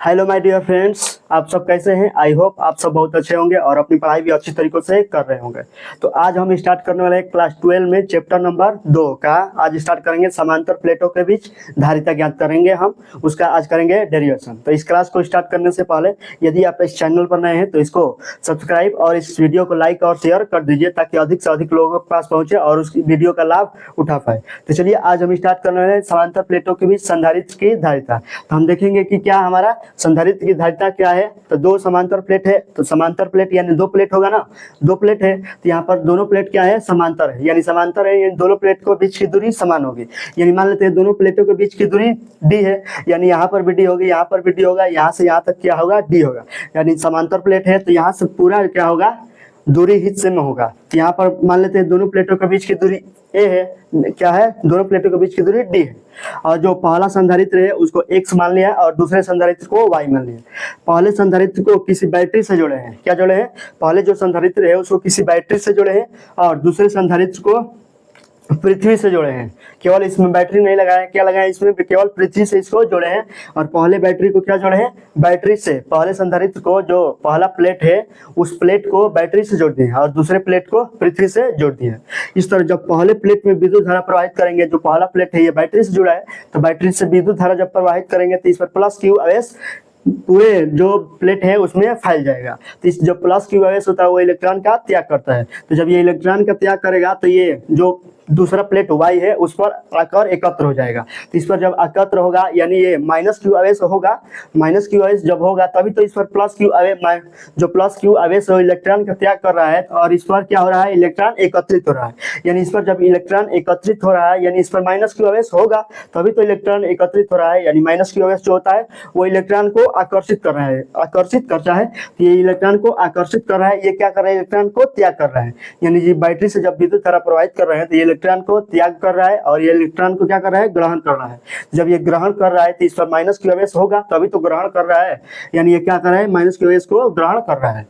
Hello my dear friends, आप सब कैसे हैं। आई होप आप सब बहुत अच्छे होंगे और अपनी पढ़ाई भी अच्छी तरीकों से कर रहे होंगे। तो आज हम स्टार्ट करने वाले हैं क्लास 12 में चैप्टर नंबर 2 का। आज स्टार्ट करेंगे समांतर प्लेटों के बीच धारिता ज्ञात करेंगे हम, उसका आज करेंगे डेरिवेशन। तो इस क्लास को स्टार्ट करने से पहले यदि आप इस चैनल पर नए हैं तो इसको सब्सक्राइब और इस वीडियो को लाइक और शेयर कर दीजिए ताकि अधिक से अधिक लोगों के पास पहुंचे और उस वीडियो का लाभ उठा पाए। तो चलिए आज हम स्टार्ट करने वाले हैं समांतर प्लेटों के बीच संधारित्र की धारिता। तो हम देखेंगे कि क्या हमारा संधारित्र की धारिता क्या है। तो दो समांतर प्लेट है, तो समांतर प्लेट यानी दो प्लेट होगा ना, दो प्लेट है तो यहाँ पर दोनों प्लेट क्या है, समांतर है। यानी समांतर है यानी दोनों प्लेट को बीच की दूरी समान होगी। यानी मान लेते हैं दोनों प्लेटों के बीच की दूरी d है, यानी यहाँ पर भी d होगी, यहाँ पर भी d होगा, यहाँ से यहाँ तक क्या होगा, d होगा। यानी समांतर प्लेट है तो यहाँ से पूरा क्या होगा, दूरी हिस्से में होगा। तो यहाँ पर मान लेते हैं दोनों प्लेटों के बीच की दूरी a है, क्या है, दोनों प्लेटों के बीच की दूरी d है। और जो पहला संधारित्र है उसको x मान लिया और दूसरे संधारित्र को y मान लिया। पहले संधारित्र को किसी बैटरी से जोड़े हैं, क्या जोड़े हैं, पहले जो संधारित्र है उसको किसी बैटरी से जोड़े हैं और दूसरे संधारित्र को पृथ्वी से जोड़े हैं। केवल इसमें बैटरी नहीं लगाया, क्या लगाया, इसमें केवल पृथ्वी से इसको जोड़े हैं। और पहले बैटरी को क्या जोड़े हैं, बैटरी से, पहले संधारित्र को जो पहला प्लेट है उस प्लेट को बैटरी से जोड़ दिए और दूसरे प्लेट को पृथ्वी से जोड़ दिए। इस तरह जब पहले प्लेट में विद्युत धारा प्रवाहित करेंगे, जो पहला प्लेट है ये बैटरी से जुड़ा है, तो बैटरी से विद्युत धारा जब प्रवाहित करेंगे तो इस पर प्लस क्यू आवेश पूरे जो प्लेट है उसमें फैल जाएगा। तो इस जो प्लस क्यू आवेश होता है वो इलेक्ट्रॉन का त्याग करता है। तो जब ये इलेक्ट्रॉन का त्याग करेगा तो ये जो दूसरा प्लेट y है उस पर आकर एकत्र हो जाएगा। तो इस पर जब एकत्र होगा यानी ये माइनस क्यू आवेश होगा, माइनस क्यू आवेश जब होगा तभी तो इस पर प्लस क्यू आवेश, जो प्लस क्यू आवेश है इलेक्ट्रॉन का त्याग कर रहा है और इस पर क्या हो रहा है, इलेक्ट्रॉन एकत्रित हो रहा है। यानी इस पर जब इलेक्ट्रॉन एकत्रित हो रहा है यानी इस पर माइनस क्यू आवेश होगा तभी तो इलेक्ट्रॉन एकत्रित हो रहा है। यानी माइनस क्यू आवेश जो होता है वो इलेक्ट्रॉन को आकर्षित कर रहा है, आकर्षित करता है। तो ये इलेक्ट्रॉन को आकर्षित कर रहा है, ये क्या कर रहा है, इलेक्ट्रॉन को त्याग कर रहा है। यानी ये बैटरी से जब विद्युत धारा प्रवाहित कर रहे हैं तो ये इलेक्ट्रॉन को त्याग कर रहा है और ये इलेक्ट्रॉन को क्या कर रहा है, ग्रहण कर रहा है। जब ये ग्रहण कर रहा है तो इस पर माइनस क्यू आवेश होगा तभी तो ग्रहण कर रहा है। यानी ये क्या कर रहा है, माइनस क्यू आवेश को ग्रहण कर रहा है,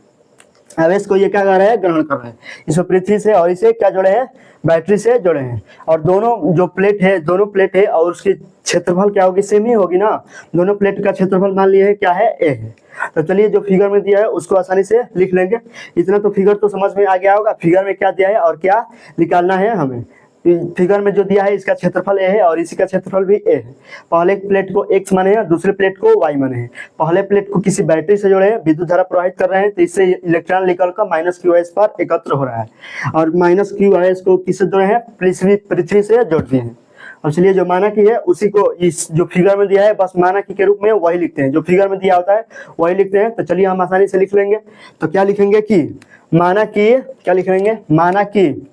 आवेश को ये क्या कर रहा है, ग्रहण कर रहा है। इसमें पृथ्वी से और इसे क्या जोड़े हैं, बैटरी से जोड़े हैं। और दोनों जो प्लेट है, दोनों प्लेट है और उसकी क्षेत्रफल क्या होगी, सेम ही होगी ना। दोनों प्लेट का क्षेत्रफल मान लिए है क्या है, a है। तो चलिए जो फिगर में दिया है उसको आसानी से लिख लेंगे। इतना तो फिगर तो समझ में आ गया होगा, फिगर में क्या दिया है और क्या निकालना है हमें। फिगर में जो दिया है इसका क्षेत्रफल a है और इसी का क्षेत्रफल भी a है। पहले प्लेट को x माने हैं, दूसरे प्लेट को y माने हैं। पहले प्लेट को किसी बैटरी से जोड़े हैं, विद्युत धारा प्रवाहित कर रहे हैं तो इससे इलेक्ट्रॉन निकल कर माइनस क्यू आवेश पर एकत्र हो रहा है और माइनस क्यू आवेश को किससे जोड़े हैं, पृथ्वी से जोड़ दिए हैं। और चलिए जो माना की है उसी को इस जो फिगर में दिया है बस माना की के रूप में वही लिखते हैं, जो फिगर में दिया होता है वही लिखते हैं। तो चलिए हम आसानी से लिख लेंगे। तो क्या लिखेंगे कि माना की, क्या लिख लेंगे, माना की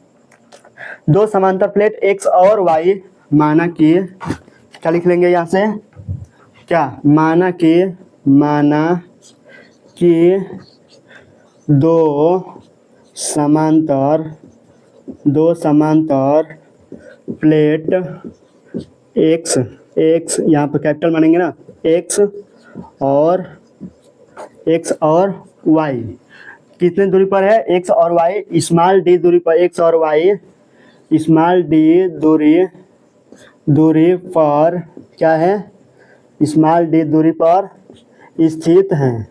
दो समांतर प्लेट x और y, माना कि, क्या लिख लेंगे यहाँ से, क्या, माना कि दो समांतर प्लेट x, यहाँ पर कैपिटल मानेंगे ना, x और y कितने दूरी पर है, x और y, स्मॉल d दूरी पर x और y, स्मॉल d दूरी पर क्या है, स्मॉल d दूरी पर स्थित हैं।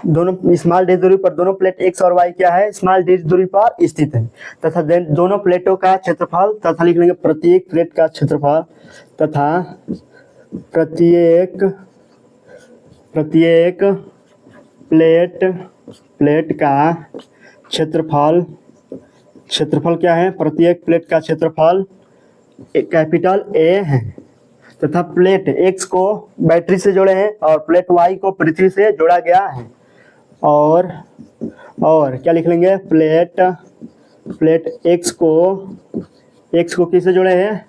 दोनों स्मॉल d दूरी पर दोनों प्लेट x और y क्या है, स्मॉल d दूरी पर स्थित है। तथा दोनों प्लेटों का क्षेत्रफल, तथा लिख लेंगे प्रत्येक प्लेट का क्षेत्रफल, तथा प्रत्येक प्लेट का क्षेत्रफल क्या है, प्रत्येक प्लेट का क्षेत्रफल कैपिटल A है। तथा प्लेट x को बैटरी से जोड़े हैं और प्लेट y को पृथ्वी से जोड़ा गया है। और क्या लिख लेंगे, प्लेट x को किससे जोड़े हैं,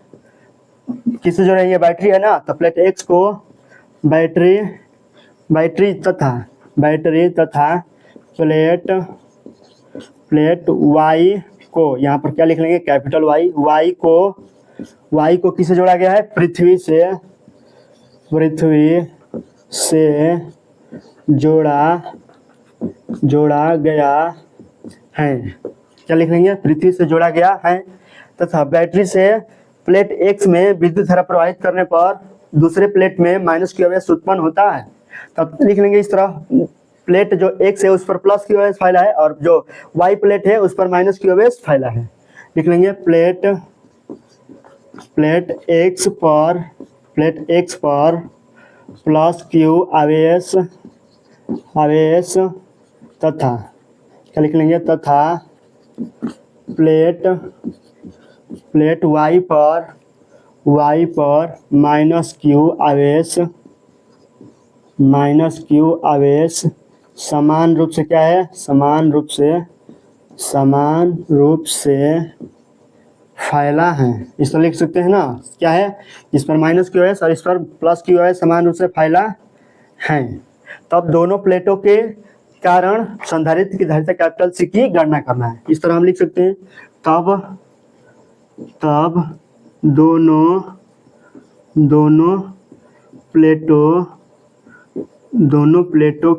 किससे जोड़े हैं, ये बैटरी है ना। तो प्लेट x को बैटरी तथा प्लेट y को, यहाँ पर क्या लिख लेंगे, कैपिटल y को किससे जोड़ा गया है, पृथ्वी से जोड़ा गया है। क्या लिख लेंगे, पृथ्वी से जोड़ा गया है। तथा बैटरी से प्लेट x में विद्युत धारा प्रवाहित करने पर दूसरे प्लेट में माइनस क्यू आवेश उत्पन्न होता है। तब लिख लेंगे इस तरह, प्लेट जो x है उस पर प्लस क्यू एस फैला है और जो y प्लेट है उस पर माइनस क्यू एस फैला है। लिख लेंगे प्लेट x पर प्लस क्यू आवेश तथा, क्या लिख लेंगे, तथा प्लेट y पर माइनस क्यू आवेश समान रूप से, क्या है, समान रूप से फैला है। इस तरह लिख सकते हैं ना, क्या है, इस पर माइनस क्यू एस और इस पर प्लस क्यू एस समान रूप से फैला है। तब दोनों प्लेटों के कारण संधारित्र की धारिता कैपिटल सी की गणना करना है। इस तरह हम लिख सकते हैं, तब दोनों प्लेटों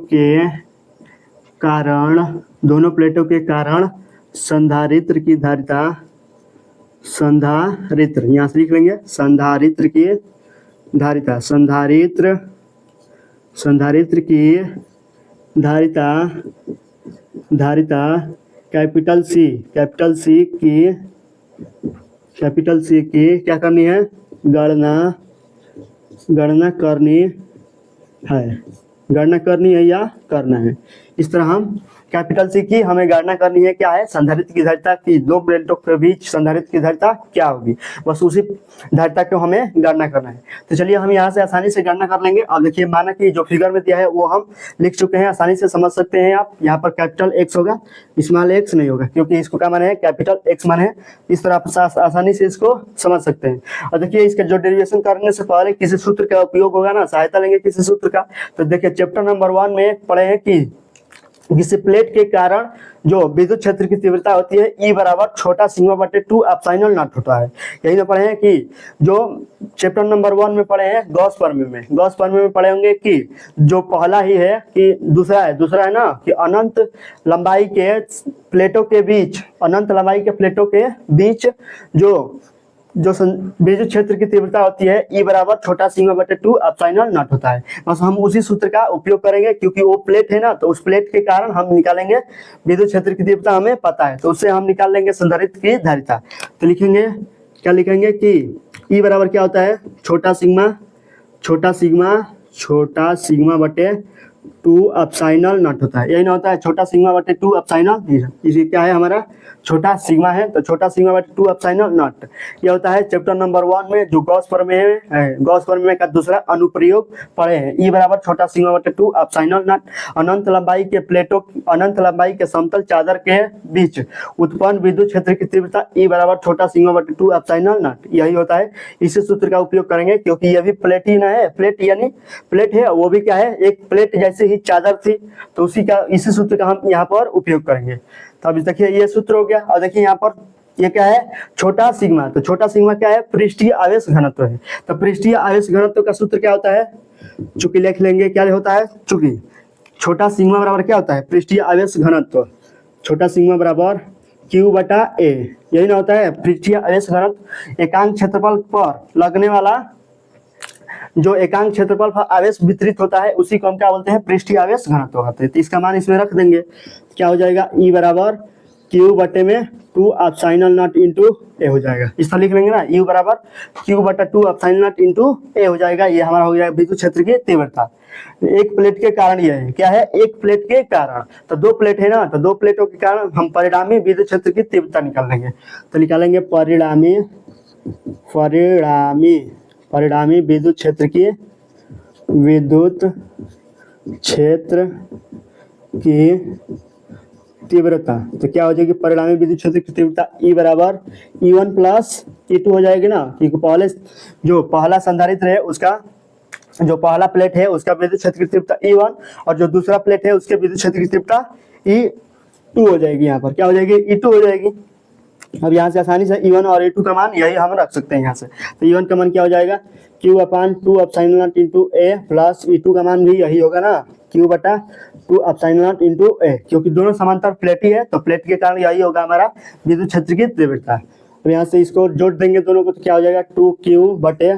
के कारण संधारित्र की धारिता, यहाँ से लिख लेंगे संधारित्र की धारिता, संधारित्र की धारिता कैपिटल सी की क्या करनी है, गणना करनी है या करना है। इस तरह हम कैपिटल सी की हमें गणना करनी है, क्या है, संधारित्र की धारिता की, दो प्लेटों के बीच संधारित्र की धारिता क्या होगी, बस उसी धारिता को हमें गणना करना है। तो चलिए हम यहाँ से आसानी से गणना कर लेंगे। अब देखिए, माना कि जो फिगर में दिया है वो हम लिख चुके हैं, आसानी से समझ सकते हैं आप। यहाँ पर कैपिटल एक्स होगा, स्मॉल एक्स नहीं होगा, क्योंकि इसको क्या माने है, कैपिटल एक्स माने है। इस तरह आप आसानी से इसको समझ सकते हैं। और देखिए, इसका जो डेरिवेशन करने से पहले किसी सूत्र का उपयोग होगा ना, सहायता लेंगे किसी सूत्र का। तो देखिए, चैप्टर नंबर 1 में पढ़े हैं कि किसी प्लेट के कारण जो विद्युत क्षेत्र की तीव्रता होती है E बराबर छोटा सिग्मा बटे 2 एप्सिलॉन नॉट होता है। यही ना पढ़े हैं कि जो चैप्टर नंबर 1 में पढ़े हैं गॉस फॉर्मूले में पढ़े होंगे कि जो पहला ही है कि दूसरा है ना, कि अनंत लंबाई के प्लेटों के बीच जो विद्युत क्षेत्र की तीव्रता होती है E बराबर छोटा सिग्मा बटे 2 एप्सिलॉन नॉट होता है। बस हम उसी सूत्र का उपयोग करेंगे, क्योंकि वो प्लेट है ना, तो उस प्लेट के कारण हम निकालेंगे विद्युत क्षेत्र की तीव्रता, हमें पता है, तो उससे हम निकाल लेंगे संधारित्र की धारिता। तो लिखेंगे, क्या लिखेंगे कि E बराबर क्या होता है, छोटा सिग्मा बटे 2 एप्सिलॉन नॉट होता है। यही ना होता है, छोटा सिग्मा बटे 2 एप्सिलॉन, इसी क्या है हमारा छोटा सिग्मा है, तो छोटा सिग्मा बटे 2 एप्सिलॉन नॉट ये होता है चैप्टर नंबर 1 में, जो गॉस फॉर्मूले का दूसरा अनुप्रयोग पढ़े हैं। E बराबर छोटा सिग्मा बटे 2 एप्सिलॉन नॉट अनंत लंबाई के समतल चादर के बीच उत्पन्न विद्युत क्षेत्र की तीव्रता E बराबर छोटा सिग्मा बटे 2 एप्सिलॉन नॉट, यही होता है। इसी सूत्र का उपयोग करेंगे, क्योंकि ये भी प्लेट ही ना है, प्लेट है, वो भी क्या है, एक प्लेट जैसे ही चादर थी, तो इसी सूत्र का हम यहाँ पर उपयोग करेंगे। तो अभी देखिए, ये सूत्र हो गया। और देखिए यहाँ पर ये क्या है, छोटा सिग्मा, तो छोटा सिग्मा क्या है, पृष्ठीय आवेश घनत्व है। तो पृष्ठीय आवेश घनत्व का सूत्र क्या होता है, चूंकि लिख लेंगे, क्या होता है, चूंकि छोटा सिग्मा बराबर क्या होता है, पृष्ठीय आवेश घनत्व, छोटा सिग्मा बराबर Q बटा A, यही ना होता है पृष्ठीय आवेश घनत्व। एकांक क्षेत्रफल पर लगने वाला जो एकांक क्षेत्रफल पर आवेश वितरित होता है उसी को हम क्या बोलते हैं, पृष्ठीय आवेश घनत्व कहते हैं। तो इसका मान इसमें रख देंगे, क्या हो जाएगा, E बराबर Q बटे में 2 एप्सिलॉन नॉट इंटू A हो जाएगा। इस तरह लिख लेंगे ना, U बराबर Q बटा 2 एप्सिलॉन नॉट इंटू A हो जाएगा। ये हमारा हो जाएगा विद्युत क्षेत्र की तीव्रता। एक प्लेट के कारण यह है, क्या है, एक प्लेट के कारण, तो दो प्लेट है ना, तो दो प्लेटों के कारण हम परिणामी विद्युत क्षेत्र की तीव्रता निकाल लेंगे। तो निकालेंगे परिणामी विद्युत क्षेत्र की तीव्रता। तो क्या हो जाएगी, परिणामी विद्युत क्षेत्र की तीव्रता E बराबर E1 प्लस E2 हो जाएगी ना, क्योंकि पहले जो पहला संधारित्र है उसका, जो पहला प्लेट है उसका विद्युत क्षेत्र की तीव्रता E1 और जो दूसरा प्लेट है उसके विद्युत क्षेत्र की तीव्रता E2 हो जाएगी। यहाँ पर क्या हो जाएगी, E2 हो जाएगी। अब यहाँ से आसानी से E1 और E2 का मान यही हम रख सकते हैं यहाँ से। तो E1 का मान क्या हो जाएगा, Q upon 2 epsilon not into A plus E2 का मान भी यही होगा ना, Q बटा 2 एप्सिलॉन नॉट इंटू A, क्योंकि दोनों समांतर प्लेट ही है, तो प्लेट के कारण यही होगा हमारा विद्युत क्षेत्र की तीव्रता। अब यहाँ से इसको जोड़ देंगे दोनों को, तो क्या हो जाएगा, 2Q बटे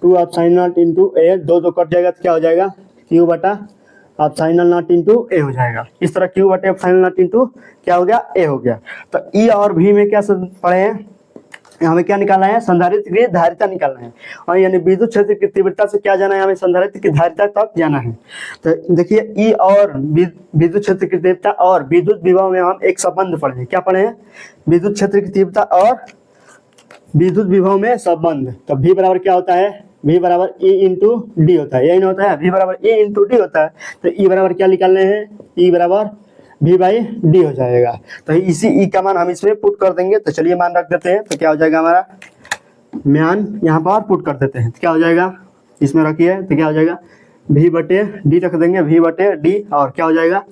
2 एप्सिलॉन नॉट इंटू A, दो कट जाएगा, तो क्या हो जाएगा, क्यू बटा एप्सिलॉन नॉट इंटू ए हो जाएगा। इस तरह क्यू बटे एप्सिलॉन नॉट इंटू क्या हो गया, ए हो गया। तो ई और भी में क्या पढ़े हैं, हमें क्या निकालना है, संधारित्र की धारिता निकालना है, और यानी विद्युत क्षेत्र की तीव्रता से क्या जाना है, हमें संधारित्र की धारिता तक जाना है। तो देखिए ई और विद्युत क्षेत्र की तीव्रता और विद्युत विभव में हम एक संबंध पढ़े हैं। क्या पढ़े हैं, विद्युत क्षेत्र की तीव्रता और विद्युत विभव में संबंध। तो V बराबर क्या होता है, V बराबर E इंटू डी होता है, यही ना होता है, V बराबर E इंटू डी होता है। तो E बराबर क्या निकालने हैं, E बराबर V बाई डी हो जाएगा। तो इसी E का मान हम इसमें पुट कर देंगे। तो चलिए मान रख देते हैं, तो क्या हो जाएगा हमारा मान यहाँ पर पुट कर देते हैं। तो क्या हो जाएगा, इसमें रखिए, तो क्या हो जाएगा V बटे डी रख देंगे, V बटे डी, और क्या हो जाएगा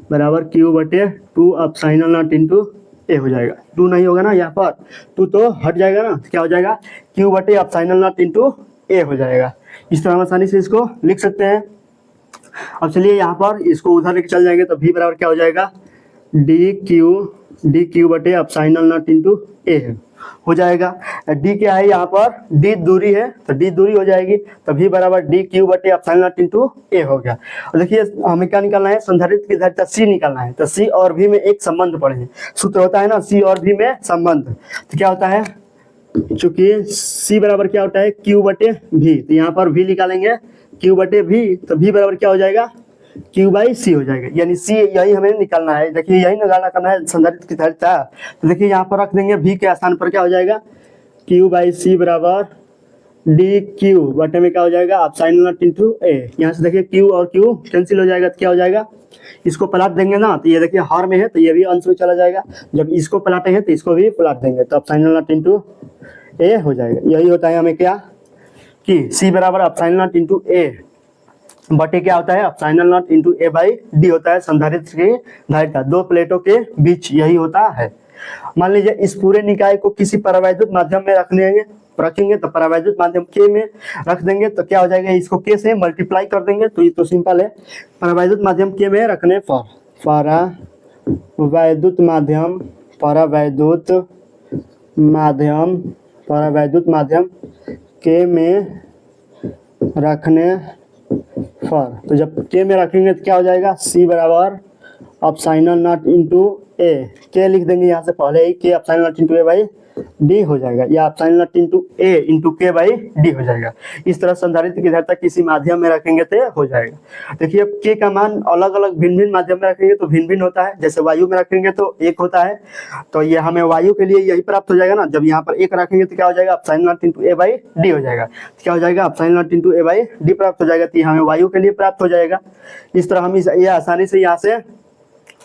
बराबर Q बटे 2 एप्सिलॉन नॉट इंटू ए हो जाएगा। 2 नहीं होगा ना, यहाँ पर 2 तो हट जाएगा ना, तो क्या हो जाएगा Q बटे एप्सिलॉन नॉट इंटू ए हो जाएगा। इस तरह हम आसानी से इसको लिख सकते हैं। अब चलिए यहाँ पर इसको उधर लेके चल जाएंगे, तो V बराबर क्या हो जाएगा डी क्यू बटे एप्सिलॉन नॉट इंटू ए हो जाएगा। डी क्या है, यहाँ पर डी दूरी है, तो डी दूरी हो जाएगी। तो V बराबर डी क्यू बटे एप्सिलॉन नॉट इंटू ए हो गया। और देखिए हमें क्या निकालना है, संधारित्र की धारिता C निकालना है। तो C और V में एक संबंध पढ़े हैं, सूत्र होता है ना C और V में संबंध। तो क्या होता है, चूंकि C बराबर क्या होता है Q बटे V, तो यहाँ पर V निकालेंगे Q बटे V, तो V बराबर क्या हो जाएगा Q बाई C हो जाएगा, यानी C यही हमें निकालना है। देखिए यही निकालना करना है संधारित्र की धारिता। तो देखिए यहाँ पर रख देंगे V के स्थान पर क्या हो जाएगा Q बाई C बराबर डी क्यू बटे में क्या हो जाएगा एप्सिलॉन नॉट इंटू ए। यहाँ से देखिए Q और Q कैंसिल हो जाएगा, तो क्या हो जाएगा, इसको पलट देंगे ना, तो ये देखिए हर में है, तो ये भी अंश में चला जाएगा। जब इसको पलटे हैं तो इसको भी पलट देंगे, तो एप्सिलॉन नॉट इंटू ए हो जाएगा। यही होता है हमें क्या कि C बराबर एप्सिलॉन नॉट इंटू ए बटे क्या होता है epsilon not into A by D होता है संधारित्र की धारिता दो प्लेटों के बीच, यही होता है। मान लीजिए इस पूरे निकाय को किसी परावैद्युत माध्यम में रखेंगे, तो परावैद्युत माध्यम के में रख देंगे, तो क्या हो जाएगा, इसको के से मल्टीप्लाई कर देंगे। तो ये तो सिंपल है, परावैद्युत माध्यम के में रखने पर परावैद्युत माध्यम के में रखने पर, तो जब के में रखेंगे तो क्या हो जाएगा C बराबर एप्सिलॉन नॉट इंटू ए, के लिख देंगे यहाँ से पहले ही, के epsilon not into A by D हो जाएगा, या epsilon not into A into के बाई डी हो जाएगा। इस तरह संधारित्र की धारिता किसी माध्यम में रखेंगे तो हो जाएगा। देखिए अब के का मान अलग अलग भिन्न भिन्न माध्यम में रखेंगे तो भिन्न भिन्न होता है। जैसे वायु में रखेंगे तो एक होता है, तो ये हमें वायु के लिए यही प्राप्त हो जाएगा ना। जब यहाँ पर एक रखेंगे तो क्या हो जाएगा epsilon not into A by D हो जाएगा, तो क्या हो जाएगा epsilon not into A by D प्राप्त हो जाएगा, तो हमें वायु के लिए प्राप्त हो जाएगा। इस तरह हम ये आसानी से यहाँ से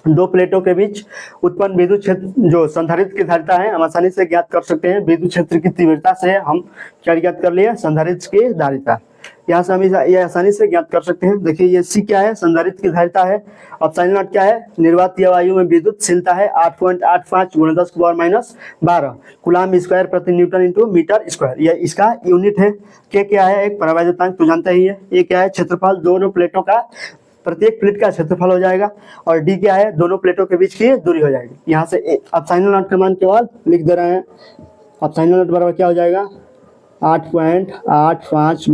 दो प्लेटों के बीच उत्पन्न विद्युत क्षेत्र जो संधारित्र की धारिता है हम आसानी से ज्ञात कर सकते हैं। विद्युत क्षेत्र की तीव्रता से हम क्या ज्ञात कर लिए, संधारित्र की धारिता। यहाँ से हम ये आसानी से ज्ञात कर सकते हैं। देखिए ये C क्या है, संधारित्र की धारिता है। एप्सिलॉन नॉट क्या है, निर्वात वायु में विद्युतशीलता है 8.85 × 10⁻12 कूलम्ब स्क्वायर प्रति न्यूटन इंटू मीटर स्क्वायर, यह इसका यूनिट है। के क्या है, एक परावैद्युतांक तो जानते ही है। ये क्या है, क्षेत्रफल दोनों प्लेटों का, प्रत्येक प्लेट का क्षेत्रफल हो जाएगा। और डी क्या है, दोनों प्लेटों के बीच की दूरी हो जाएगी। यहाँ से एप्सिलॉन नॉट का मान केवल लिख दे रहे हैं। एप्सिलॉन नॉट बराबर क्या हो जाएगा 8.85 ×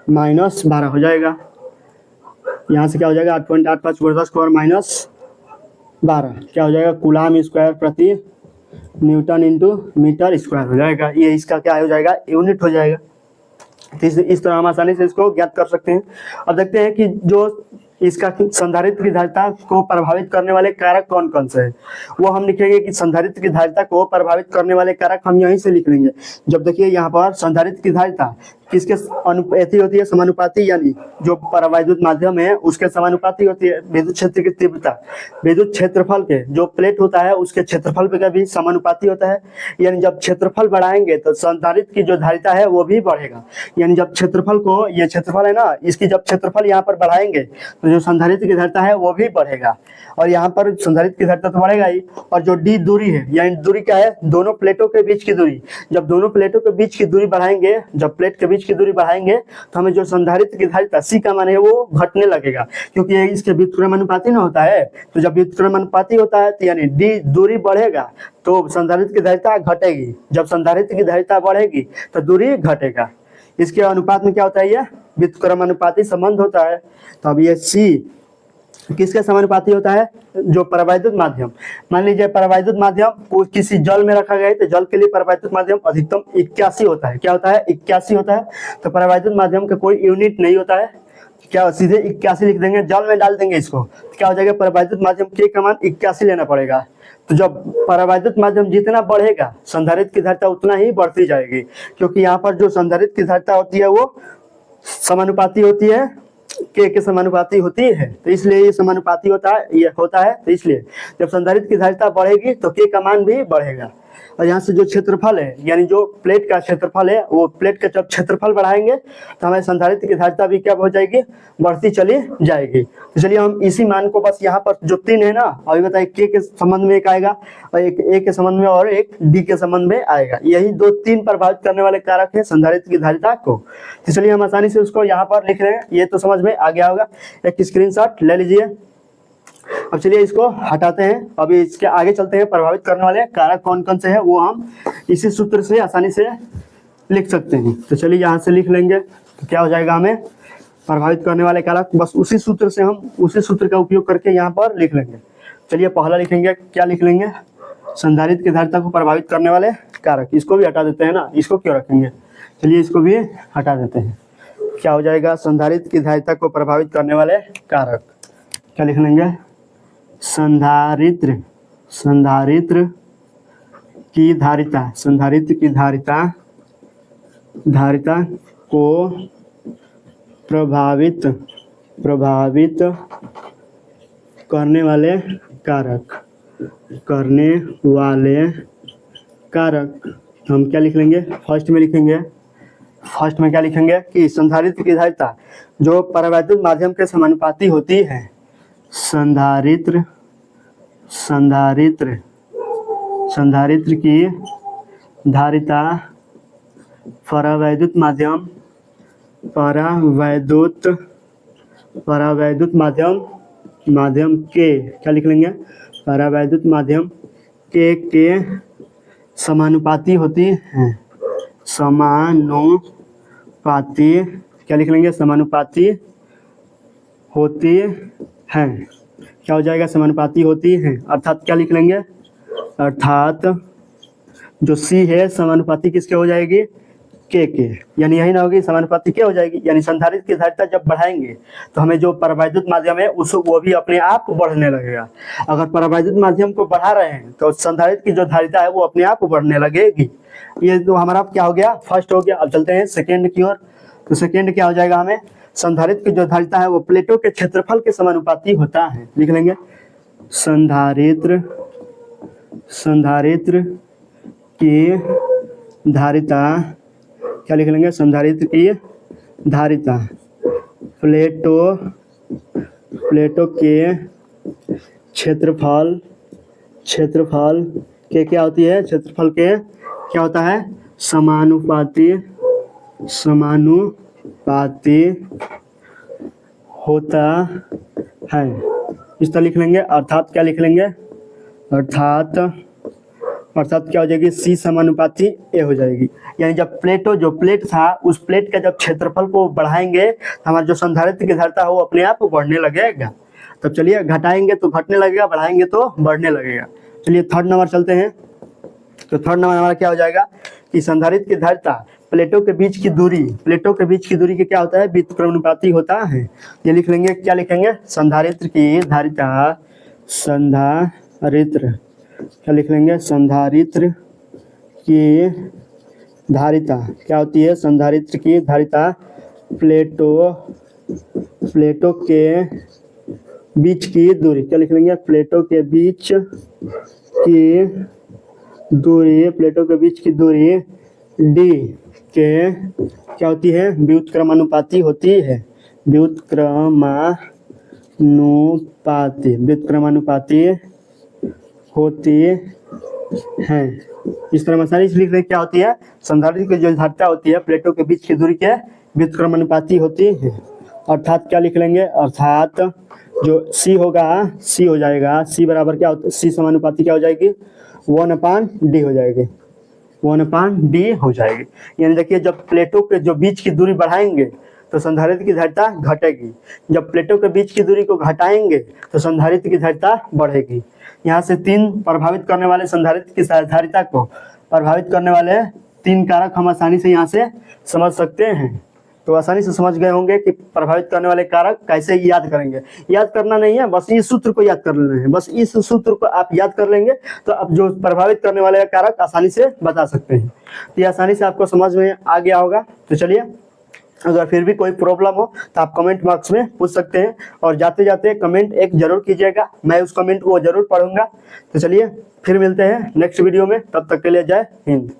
10⁻12 हो जाएगा। यहाँ से क्या हो जाएगा 8.85 × 10⁻12 क्या हो जाएगा कूलम्ब स्क्वायर प्रति न्यूटन इंटू मीटर स्क्वायर हो जाएगा। ये इसका क्या हो जाएगा, यूनिट हो जाएगा। तो इस तरह हम आसानी से इसको ज्ञात कर सकते हैं। अब देखते हैं कि जो इसका संधारित्र की धारिता को प्रभावित करने वाले कारक कौन कौन से हैं, वो हम लिखेंगे कि संधारित्र की धारिता को प्रभावित करने वाले कारक हम यहीं से लिख लेंगे। जब देखिए यहाँ पर संधारित्र की धारिता किसके अनुपाती होती है, समानुपाती, यानी जो परावैद्युत माध्यम है उसके समानुपाती होती है। विद्युत क्षेत्र की तीव्रता विद्युत क्षेत्रफल के जो प्लेट होता है उसके क्षेत्रफल पे का भी समानुपाती होता है। यानी जब क्षेत्रफल बढ़ाएंगे तो संधारित्र की जो धारिता है वो भी बढ़ेगा। यानी जब क्षेत्रफल को, ये क्षेत्रफल है ना, इसकी जब क्षेत्रफल यहाँ पर बढ़ाएंगे तो जो संधारित्र की धारिता है वो भी बढ़ेगा। और यहाँ पर संधारित्र की धारिता तो बढ़ेगा ही, और जो डी दूरी है, यानी दूरी क्या है, दोनों प्लेटों के बीच की दूरी। जब दोनों प्लेटों के बीच की दूरी बढ़ाएंगे, जब प्लेट के बीच की दूरी बढ़ाएंगे तो हमें जो संधारित्र की धारिता C का मान है वो घटने लगेगा, क्योंकि ये इसके व्युत्क्रमानुपाती ना होता है। तो जब व्युत्क्रमानुपाती होता है तो यानी डी दूरी बढ़ेगा तो संधारित्र की धारिता घटेगी। जब संधारित्र की धारिता बढ़ेगी तो दूरी घटेगा। इसके अनुपात में क्या होता है, ये व्युत्क्रमानुपाती संबंध होता है। तो अब ये सी किसके समानुपाती होता है, जो परावैद्युत माध्यम, मान लीजिए परावैद्युत माध्यम को किसी जल में रखा गया है तो जल के लिए परावैद्युत माध्यम अधिकतम 81 होता है। क्या होता है, 81 होता है। तो परावैद्युत माध्यम का कोई यूनिट नहीं होता है, क्या सीधे 81 लिख देंगे, जल में डाल देंगे इसको, तो क्या हो जाएगा, परावैद्युत माध्यम के का मान 81 लेना पड़ेगा। तो जब परावैद्युत माध्यम जितना बढ़ेगा संधारित्र की धारिता उतना ही बढ़ती जाएगी, क्योंकि यहाँ पर जो संधारित्र की धारिता होती है वो समानुपाती होती है, के समानुपाती होती है, तो इसलिए ये समानुपाती होता है, ये होता है। तो इसलिए जब संधारित्र की धारिता बढ़ेगी तो के का मान भी बढ़ेगा। और यहाँ से जो क्षेत्रफल है, यानी जो प्लेट का क्षेत्रफल है, वो प्लेट का जब क्षेत्रफल बढ़ाएंगे तो हमारे संधारित्र की धारिता भी क्या हो जाएगी, बढ़ती चली जाएगी। तो चलिए हम इसी मान को बस यहाँ पर जो 3 है ना, अभी बताइए के संबंध में एक आएगा और एक ए के संबंध में और एक डी के संबंध में आएगा। यही 2-3 प्रभावित करने वाले कारक है संधारित्र की धारिता को। तो चलिए हम आसानी से उसको यहाँ पर लिख रहे हैं, ये तो समझ में आ गया होगा। एक स्क्रीनशॉट ले लीजिए। अब चलिए इसको हटाते हैं, अभी इसके आगे चलते हैं। प्रभावित करने वाले कारक कौन कौन से हैं वो हम इसी सूत्र से आसानी से लिख सकते हैं। तो चलिए यहाँ से लिख लेंगे, तो क्या हो जाएगा, हमें प्रभावित करने वाले कारक बस उसी सूत्र से हम उसी सूत्र का उपयोग करके यहाँ पर लिख लेंगे। चलिए पहला लिखेंगे, क्या लिख लेंगे, संधारित्र की धारिता को प्रभावित करने वाले कारक। इसको भी हटा देते हैं ना, इसको क्यों रखेंगे, चलिए इसको भी हटा देते हैं। क्या हो जाएगा, संधारित्र की धारिता को प्रभावित करने वाले कारक, क्या लिख लेंगे, संधारित्र की धारिता, संधारित्र की धारिता को प्रभावित करने वाले कारक हम क्या लिख लेंगे, फर्स्ट में क्या लिखेंगे कि संधारित्र की धारिता जो परावैद्युत माध्यम के समानुपाती होती है, संधारित्र की धारिता परावैद्युत माध्यम के, क्या लिख लेंगे, परावैद्युत माध्यम के समानुपाती होती है, समानुपाती, क्या लिख लेंगे, समानुपाती होती है। क्या हो जाएगा, समानुपाती होती है, अर्थात क्या लिख लेंगे, अर्थात जो सी है समानुपाती किसके हो जाएगी, के, यानी यही ना होगी, समानुपाती क्या हो जाएगी, यानी संधारित्र की धारिता जब बढ़ाएंगे तो हमें जो परावैद्युत माध्यम है उसको वो भी अपने आप बढ़ने लगेगा। अगर परावैद्युत माध्यम को बढ़ा रहे हैं तो संधारित्र की जो धारिता है वो अपने आप बढ़ने लगेगी। ये तो हमारा क्या हो गया, फर्स्ट हो गया। अब चलते हैं सेकेंड की ओर। तो सेकेंड क्या हो जाएगा, हमें संधारित्र की जो धारिता है वो प्लेटों के क्षेत्रफल के समानुपाती होता है। लिख लेंगे, संधारित्र की धारिता, क्या लिख लेंगे, संधारित्र की धारिता प्लेटों के क्षेत्रफल के क्या होती है, क्षेत्रफल के क्या होता है, समानुपाती होता है। इस तरह लिख लेंगे, अर्थात क्या लिख लेंगे, अर्थात क्या हो जाएगी, सी समानुपाती ए हो जाएगी। यानी जब जो प्लेट था उस प्लेट का जब क्षेत्रफल को बढ़ाएंगे तो हमारा जो संधारित्र की धारिता है वो अपने आप बढ़ने लगेगा। तब चलिए घटाएंगे तो घटने लगेगा, बढ़ाएंगे तो बढ़ने लगेगा। चलिए थर्ड नंबर चलते हैं। तो थर्ड नंबर हमारा क्या हो जाएगा कि संधारित्र की धारिता प्लेटों के बीच की दूरी के क्या होता है, व्युत्क्रमानुपाती होता है। ये लिख लेंगे, क्या लिखेंगे, संधारित्र की धारिता, क्या लिख लेंगे, संधारित्र की धारिता क्या होती है, संधारित्र की धारिता प्लेटों के बीच की दूरी, क्या लिख लेंगे, प्लेटों के बीच की दूरी डी के क्या होती है, व्युत्क्रमानुपाती होती है, व्युत्क्रमानुपाती होती है। इस तरह आसानी से लिख रहे क्या होती है, संधारित्र की जो धारिता होती है प्लेटों के बीच की दूरी के व्युत्क्रमानुपाती होती है। अर्थात क्या लिख लेंगे, अर्थात जो सी होगा, सी हो जाएगा, सी बराबर क्या होता है, सी समानुपाती क्या हो जाएगी, 1/d हो जाएगी। 1/d हो जाएगी। यानी देखिए जब प्लेटों के जो बीच की दूरी बढ़ाएंगे तो संधारित्र की धारिता घटेगी, जब प्लेटों के बीच की दूरी को घटाएंगे तो संधारित्र की धारिता बढ़ेगी। यहाँ से 3 प्रभावित करने वाले संधारित्र की धारिता को प्रभावित करने वाले 3 कारक हम आसानी से यहाँ से समझ सकते हैं। तो आसानी से समझ गए होंगे कि प्रभावित करने वाले कारक कैसे याद करेंगे। याद करना नहीं है, बस इस सूत्र को याद कर लेना है। बस इस सूत्र को आप याद कर लेंगे तो आप जो प्रभावित करने वाले कारक आसानी से बता सकते हैं। तो ये आसानी से आपको समझ में आ गया होगा। तो चलिए, अगर फिर भी कोई प्रॉब्लम हो तो आप कमेंट बॉक्स में पूछ सकते हैं, और जाते जाते कमेंट एक जरूर कीजिएगा, मैं उस कमेंट को जरूर पढ़ूंगा। तो चलिए फिर मिलते हैं नेक्स्ट वीडियो में, तब तक के लिए जय हिंद।